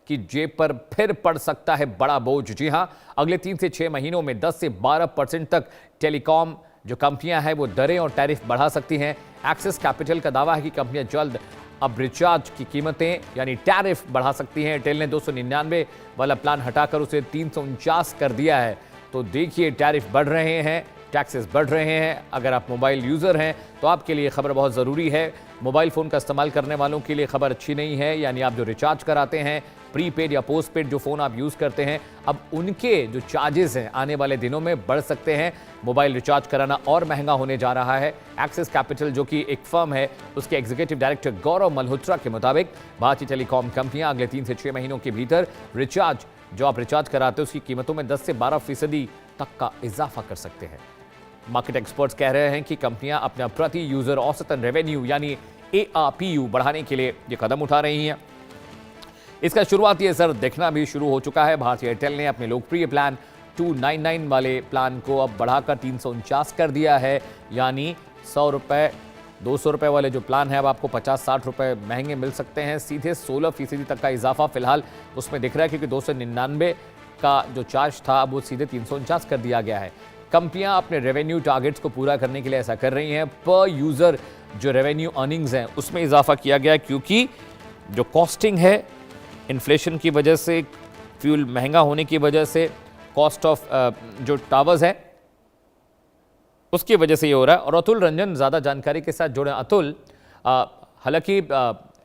कि जेब पर फिर पड़ सकता है बड़ा बोझ। जी हां, अगले 3 से 6 महीनों में 10 से 12% तक टेलीकॉम जो कंपनियां हैं वो दरें और टैरिफ बढ़ा सकती हैं। एक्सिस कैपिटल का दावा है कि कंपनियां जल्द अब रिचार्ज की कीमतें यानी टैरिफ बढ़ा सकती हैं। एयरटेल ने 299 वाला प्लान हटाकर उसे 349 कर दिया है। तो देखिए, टैरिफ बढ़ रहे हैं, टैक्सेस बढ़ रहे हैं। अगर आप मोबाइल यूज़र हैं तो आपके लिए खबर बहुत ज़रूरी है। मोबाइल फ़ोन का इस्तेमाल करने वालों के लिए खबर अच्छी नहीं है, यानी आप जो रिचार्ज कराते हैं, प्रीपेड या पोस्टपेड जो फ़ोन आप यूज़ करते हैं, अब उनके जो चार्जेस हैं आने वाले दिनों में बढ़ सकते हैं। मोबाइल रिचार्ज कराना और महंगा होने जा रहा है। एक्सिस कैपिटल जो कि एक फर्म है, उसके एग्जीक्यूटिव डायरेक्टर गौरव मल्होत्रा के मुताबिक भारतीय टेलीकॉम कंपनियां अगले 3 से 6 महीनों के भीतर रिचार्ज जो आप रिचार्ज कराते हैं उसकी कीमतों में 10 से 12% तक का इजाफा कर सकते हैं। मार्केट एक्सपर्ट्स कह रहे हैं कि कंपनियां अपना प्रति यूजर औसतन रेवेन्यू यानी ARPU बढ़ाने के लिए ये कदम उठा रही हैं। इसका शुरुआती असर दिखना भी शुरू हो चुका है। भारतीय एयरटेल ने अपने लोकप्रिय प्लान 299 वाले प्लान को अब बढ़ाकर 349 कर दिया है, यानी 100 रुपये 200 रुपये वाले जो प्लान है अब आपको 50-60 रुपये महंगे मिल सकते हैं। सीधे 16% तक का इजाफा फिलहाल उसमें दिख रहा है, क्योंकि 299 का जो चार्ज था वो सीधे 349 कर दिया गया है। कंपनियां अपने रेवेन्यू टारगेट्स को पूरा करने के लिए ऐसा कर रही हैं। पर यूज़र जो रेवेन्यू अर्निंग्स हैं उसमें इजाफा किया गया है, क्योंकि जो कॉस्टिंग है इन्फ्लेशन की वजह से, फ्यूल महंगा होने की वजह से, कॉस्ट ऑफ जो टावर्स है उसकी वजह से ये हो रहा है। और अतुल रंजन ज़्यादा जानकारी के साथ जुड़े। अतुल, हालांकि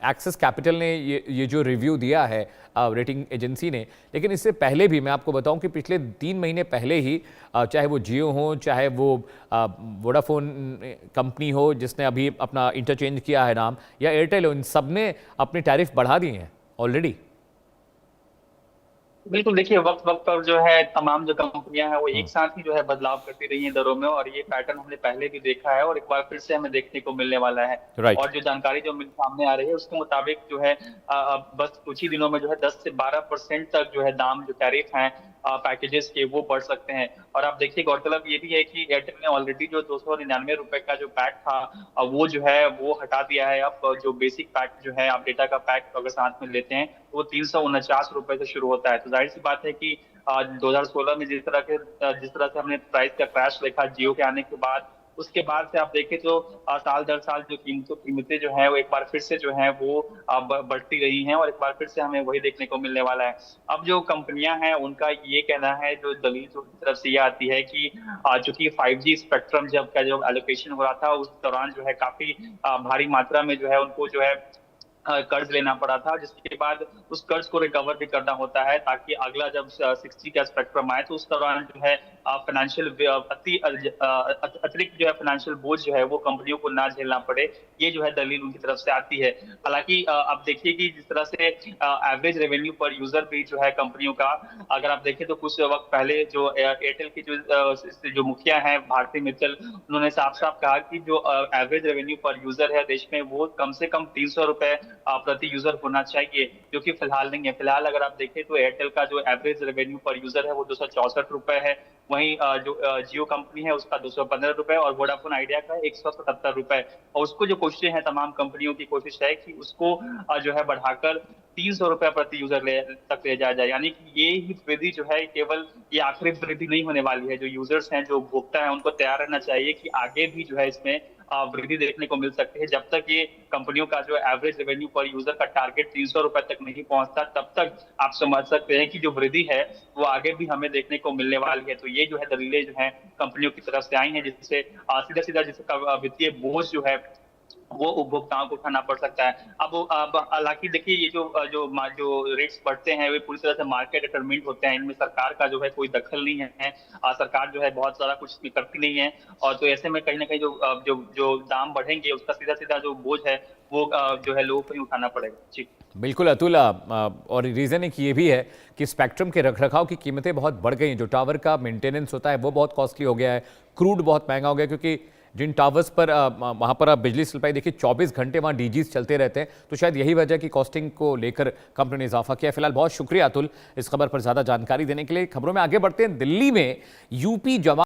एक्सिस कैपिटल ने ये जो रिव्यू दिया है रेटिंग एजेंसी ने, लेकिन इससे पहले भी मैं आपको बताऊं कि पिछले 3 महीने पहले ही चाहे वो जियो हो, चाहे वो वोडाफोन कंपनी हो जिसने अभी अपना इंटरचेंज किया है नाम, या एयरटेल हो, इन सब ने अपनी टैरिफ बढ़ा दी हैं ऑलरेडी। बिल्कुल, देखिए वक्त वक्त पर जो है तमाम जो कंपनियां हैं वो एक साथ ही जो है बदलाव करती रही हैं दरों में, और ये पैटर्न हमने पहले भी देखा है और एक बार फिर से हमें देखने को मिलने वाला है। राइट। और जो जानकारी जो मेरे सामने आ रही है उसके मुताबिक जो है अब बस कुछ ही दिनों में जो है 10 से 12% तक जो है दाम जो टैरिफ हैं पैकेजेस के वो बढ़ सकते हैं। और आप देखिए, गौरतलब ये भी है कि एयरटेल ने ऑलरेडी जो 299 रुपए का जो पैक था वो जो है वो हटा दिया है। अब जो बेसिक पैक जो है आप डेटा का पैक अगर साथ में लेते हैं तो वो 349 रुपए से शुरू होता है। तो जाहिर सी बात है कि 2016 में जिस तरह से हमने प्राइस का क्रैश देखा जियो के आने के बाद, उसके बाद से आप देखें तो साल दर साल जो कीमतें जो है वो एक बार फिर से जो है वो बढ़ती रही हैं, और एक बार फिर से हमें वही देखने को मिलने वाला है। अब जो कंपनियां हैं उनका ये कहना है, जो दलील जो उनकी तरफ से ये आती है कि चूंकि 5G स्पेक्ट्रम जो एलोकेशन हो रहा था उस दौरान जो है काफी भारी मात्रा में जो है उनको जो है कर्ज लेना पड़ा था, जिसके बाद उस कर्ज को रिकवर भी करना होता है, ताकि अगला जब 6G का स्पेक्ट्रम आए तो उस दौरान जो है फाइनेंशियल अतिरिक्त जो है फाइनेंशियल बोझ जो है वो कंपनियों को ना झेलना पड़े। ये जो है दलील उनकी तरफ से आती है। हालांकि अब देखिए कि जिस तरह से एवरेज रेवेन्यू पर यूजर भी जो है कंपनियों का, अगर आप देखें तो कुछ वक्त पहले जो एयरटेल की जो मुखिया है भारती मित्तल, उन्होंने साफ साफ कहा कि जो एवरेज रेवेन्यू पर यूजर है देश में वो कम से कम 300 रुपए प्रति यूजर होना चाहिए, जो कि फिलहाल नहीं है। फिलहाल अगर आप देखें तो एयरटेल का जो एवरेज रेवेन्यू पर यूजर है वो 264 रुपए है। वहीं जो जियो कंपनी है उसका 215 रुपए और वोडाफोन आइडिया का 177 रुपए। और उसको जो कोशिश है, तमाम कंपनियों की कोशिश है कि उसको जो है बढ़ाकर 300 रुपए प्रति यूजर तक ले जाया जाए। यानी कि ये ही वृद्धि जो है केवल ये आखिरी वृद्धि नहीं होने वाली है। जो यूजर्स हैं, जो उपभोक्ता है, उनको तैयार रहना चाहिए कि आगे भी जो है इसमें वृद्धि देखने को मिल सकती है। जब तक ये कंपनियों का जो एवरेज रेवेन्यू पर यूजर का टारगेट 300 रुपए तक नहीं पहुंचता, तब तक आप समझ सकते हैं कि जो वृद्धि है वो आगे भी हमें देखने को मिलने वाली है। तो ये जो है दलीलें जो है कंपनियों की तरफ से आई हैं, जिससे सीधा सीधा जिसका वित्तीय बोझ जो है वो उपभोक्ताओं को उठाना पड़ सकता है। अब हालांकि देखिए, ये जो रेट्स बढ़ते हैं वे पूरी तरह से मार्केट डिटरमिन्ड होते हैं, इनमें सरकार का जो है कोई दखल नहीं है। सरकार जो है बहुत सारा कुछ करती नहीं है, और तो ऐसे में कहीं ना कहीं जो दाम बढ़ेंगे उसका सीधा सीधा जो बोझ है वो जो है लोगों को ही उठाना पड़ेगा। जी बिल्कुल अतुल, और रीज़न एक ये भी है कि स्पेक्ट्रम के रखरखाव की कीमतें बहुत बढ़ गई हैं। जो टावर का मेंटेनेंस होता है वो बहुत कॉस्टली हो गया है, क्रूड बहुत महंगा हो गया, क्योंकि जिन टावर्स पर वहाँ पर आप बिजली सप्लाई देखिए 24 घंटे वहाँ डीजीज चलते रहते हैं। तो शायद यही वजह की कॉस्टिंग को लेकर कंपनी ने इजाफा किया। फिलहाल बहुत शुक्रिया अतुल इस खबर पर ज़्यादा जानकारी देने के लिए। खबरों में आगे बढ़ते हैं। दिल्ली में यूपी जवान